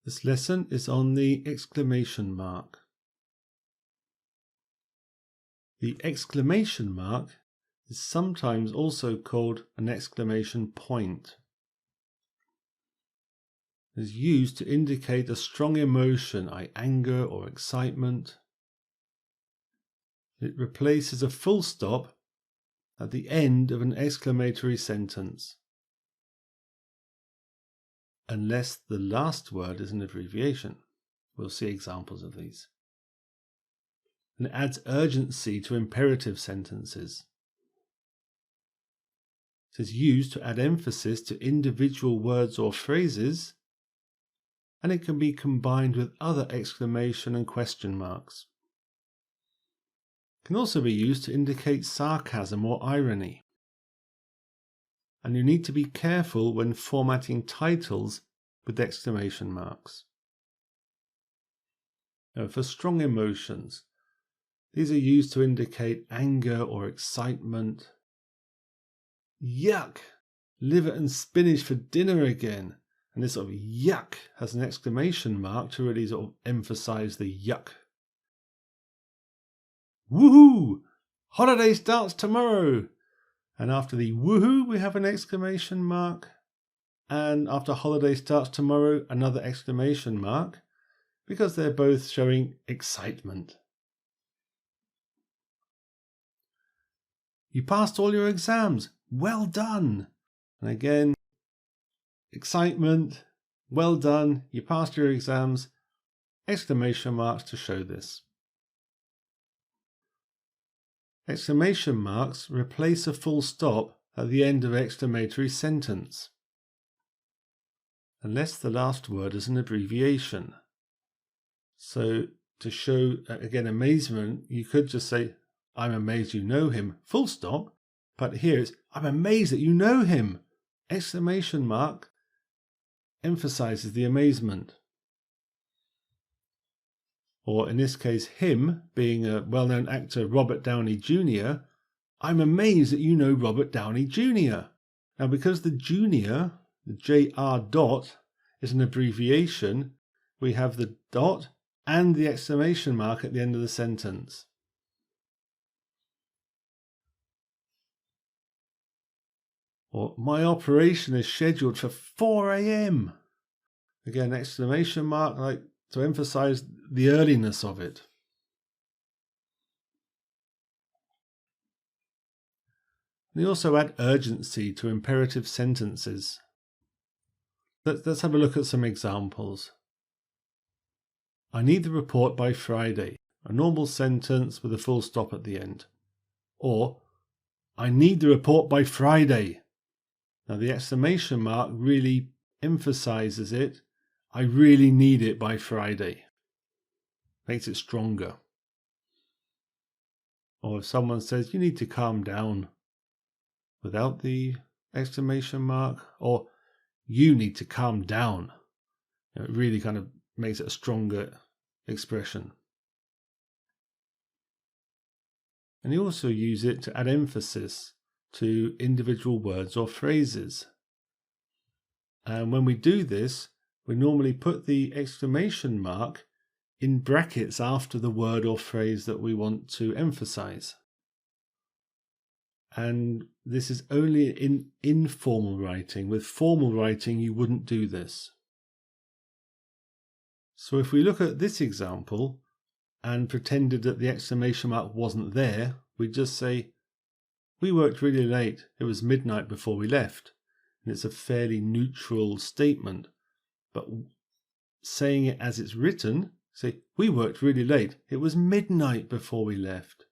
This lesson is on the exclamation mark. The exclamation mark is sometimes also called an exclamation point. It is used to indicate a strong emotion, like anger or excitement. It replaces a full stop at the end of an exclamatory sentence, unless the last word is an abbreviation. We'll see examples of these. And it adds urgency to imperative sentences. It is used to add emphasis to individual words or phrases, and it can be combined with other exclamation and question marks. It can also be used to indicate sarcasm or irony. And you need to be careful when formatting titles with exclamation marks. Now, for strong emotions, these are used to indicate anger or excitement. Yuck! Liver and spinach for dinner again. And this sort of yuck has an exclamation mark to really sort of emphasize the yuck. Woohoo! Holiday starts tomorrow! And after the woohoo, we have an exclamation mark. And after holiday starts tomorrow, another exclamation mark, because they're both showing excitement. You passed all your exams. Well done. And again, excitement. Well done. You passed your exams. Exclamation marks to show this. Exclamation marks replace a full stop at the end of an exclamatory sentence, unless the last word is an abbreviation. So to show, again, amazement, you could just say, I'm amazed you know him, full stop. But here it's, I'm amazed that you know him. Exclamation mark emphasizes the amazement. Or in this case, him, being a well-known actor, Robert Downey Jr., I'm amazed that you know Robert Downey Jr. Now, because the junior, the JR dot, is an abbreviation, we have the dot and the exclamation mark at the end of the sentence. Or, my operation is scheduled for 4 a.m. Again, exclamation mark, like to emphasize the earliness of it. They also add urgency to imperative sentences. Let's have a look at some examples. I need the report by Friday. A normal sentence with a full stop at the end. Or, I need the report by Friday. Now the exclamation mark really emphasizes it. I really need it by Friday. Makes it stronger. Or if someone says, you need to calm down, without the exclamation mark, or you need to calm down. It really kind of makes it a stronger expression. And you also use it to add emphasis to individual words or phrases. And when we do this, we normally put the exclamation mark in brackets after the word or phrase that we want to emphasize. And this is only in informal writing. With formal writing, you wouldn't do this. So if we look at this example and pretended that the exclamation mark wasn't there, we'd just say, we worked really late. It was midnight before we left. And it's a fairly neutral statement. But saying it as it's written, say, we worked really late. It was midnight before we left.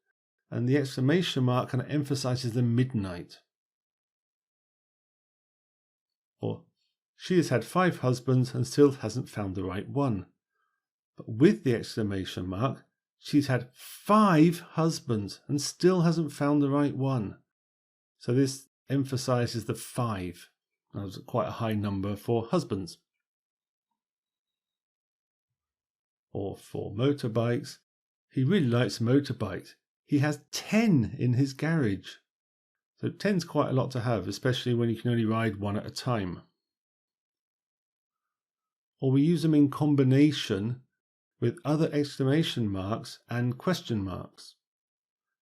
And the exclamation mark kind of emphasizes the midnight. Or, she has had 5 husbands and still hasn't found the right one. But with the exclamation mark, she's had 5 husbands and still hasn't found the right one. So this emphasizes the 5. That was quite a high number for husbands. Or for motorbikes, he really likes motorbikes. He has 10 in his garage. So 10's quite a lot to have, especially when you can only ride one at a time. or we use them in combination with other exclamation marks and question marks.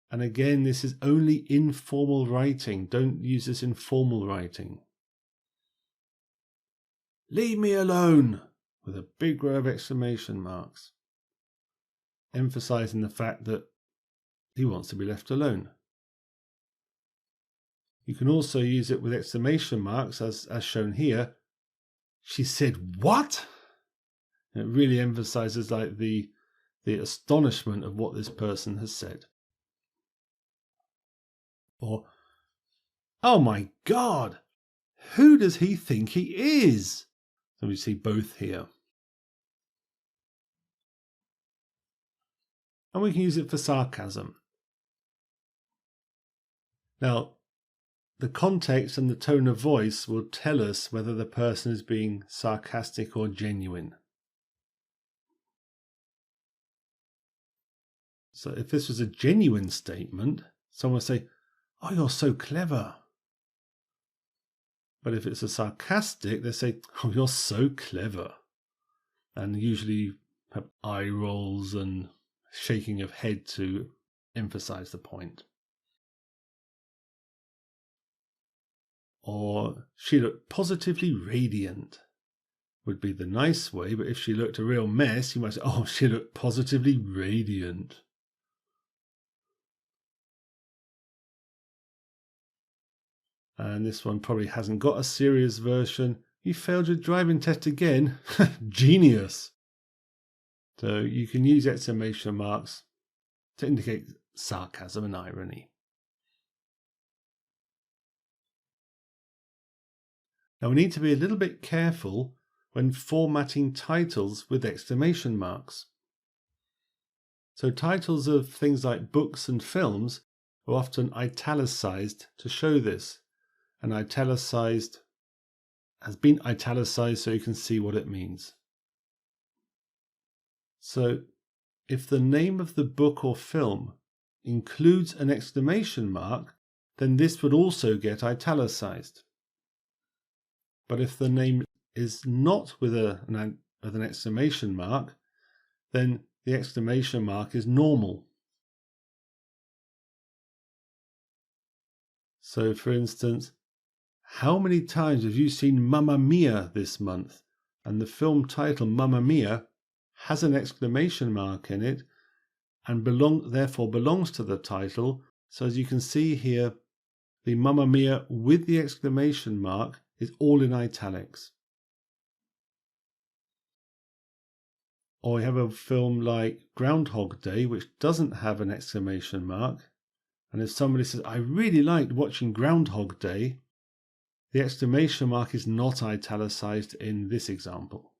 And again, this is only informal writing. Don't use this in formal writing. Leave me alone, with a big row of exclamation marks, emphasizing the fact that he wants to be left alone. You can also use it with exclamation marks, as shown here. She said, "What?" And it really emphasizes like the astonishment of what this person has said. Or, "Oh my God, who does he think he is?" So we see both here. And we can use it for sarcasm. Now, the context and the tone of voice will tell us whether the person is being sarcastic or genuine. So if this was a genuine statement, someone would say, "Oh, you're so clever." But if it's a sarcastic, they say, "Oh, you're so clever." And usually have eye rolls and shaking of head to emphasize the point. Or, "She looked positively radiant," would be the nice way, but if she looked a real mess, you might say, "Oh, she looked positively radiant." And this one probably hasn't got a serious version. "You failed your driving test again." Genius. So you can use exclamation marks to indicate sarcasm and irony. Now we need to be a little bit careful when formatting titles with exclamation marks. So titles of things like books and films are often italicized to show this. And italicized has been italicized so you can see what it means. So if the name of the book or film includes an exclamation mark, then this would also get italicized. But if the name is not with an exclamation mark, then the exclamation mark is normal. So for instance, "How many times have you seen Mamma Mia this month?" And the film title Mamma Mia has an exclamation mark in it and therefore belongs to the title. So as you can see here, the Mamma Mia with the exclamation mark is all in italics. Or we have a film like Groundhog Day, which doesn't have an exclamation mark. And if somebody says, "I really liked watching Groundhog Day," the exclamation mark is not italicized in this example.